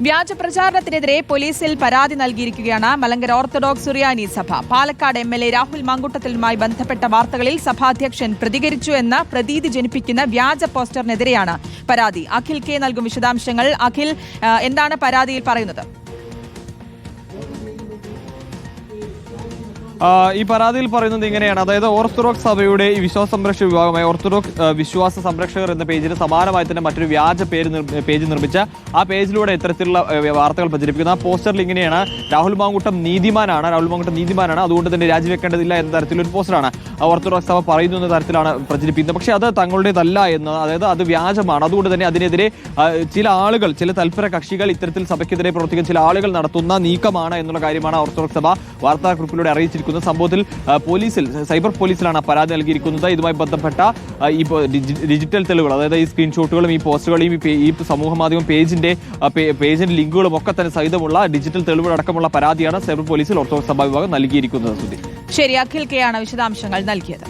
വ്യാജ പ്രചാരണത്തിനെതിരെ പോലീസിൽ പരാതി നൽകിയിരിക്കുകയാണ് മലങ്കര ഓർത്തഡോക്സ് സുറിയാനി സഭ. പാലക്കാട് എംഎൽഎ രാഹുൽ മാങ്കൂട്ടത്തിലുമായി ബന്ധപ്പെട്ട വാർത്തകളിൽ സഭാധ്യക്ഷൻ പ്രതികരിച്ചു എന്ന പ്രതീതി ജനിപ്പിക്കുന്ന വ്യാജ പോസ്റ്ററിനെതിരെയാണ് പരാതി. അഖിൽ കെ നൽകും വിശദാംശങ്ങൾ. അഖിൽ, എന്താണ് പരാതിയിൽ പറയുന്നത്? ഈ പരാതിയിൽ പറയുന്നത് ഇങ്ങനെയാണ്. അതായത് ഓർത്തഡോക്സ് സഭയുടെ ഈ വിശ്വാസ സംരക്ഷക വിഭാഗമായ ഓർത്തഡോക്സ് വിശ്വാസ സംരക്ഷകർ എന്ന പേജിന് സമാനമായി തന്നെ മറ്റൊരു വ്യാജ പേജ് നിർമ്മിച്ച ആ പേജിലൂടെ ഇത്തരത്തിലുള്ള വാർത്തകൾ പ്രചരിപ്പിക്കുന്ന ആ പോസ്റ്ററിൽ ഇങ്ങനെയാണ്: രാഹുൽ മാങ്കൂട്ടം നീതിമാനാണ്, അതുകൊണ്ട് തന്നെ രാജിവെക്കേണ്ടതില്ല എന്ന തരത്തിലൊരു പോസ്റ്ററാണ് ഓർത്തഡോക്സ് സഭ പറയുന്നു എന്ന തരത്തിലാണ് പ്രചരിപ്പിക്കുന്നത്. പക്ഷേ അത് തങ്ങളുടേതല്ല എന്ന്, അതായത് അത് വ്യാജമാണ്. അതുകൊണ്ട് തന്നെ അതിനെതിരെ ചില ആളുകൾ, ചില തൽപര കക്ഷികൾ, ഇത്തരത്തിൽ സഭയ്ക്കെതിരെ പ്രവർത്തിക്കുന്ന ചില ആളുകൾ നടത്തുന്ന നീക്കമാണ് എന്നുള്ള കാര്യമാണ് ഓർത്തഡോക്സ് സഭ വാർത്താക്കുറിപ്പിലൂടെ അറിയിച്ചിരിക്കുന്നത്. സംഭവത്തിൽ സൈബർ പോലീസിലാണ് പരാതി നൽകിയിരിക്കുന്നത്. ഇതുമായി ബന്ധപ്പെട്ട ഈ ഡിജിറ്റൽ തെളിവുകൾ, അതായത് ഈ സ്ക്രീൻഷോട്ടുകളും ഈ പോസ്റ്റുകളും ഈ സമൂഹ മാധ്യമ പേജിന്റെ ലിങ്കുകളും ഒക്കെ തന്നെ സഹിതമുള്ള ഡിജിറ്റൽ തെളിവുകൾ അടക്കമുള്ള പരാതിയാണ് സൈബർ പോലീസിൽ ഓർത്തഡോക്സ് സഭ വിഭാഗം നൽകിയിരിക്കുന്നത്. ശരി, അഖിൽ കെ ആണ് വിശദാംശങ്ങൾ നൽകിയത്.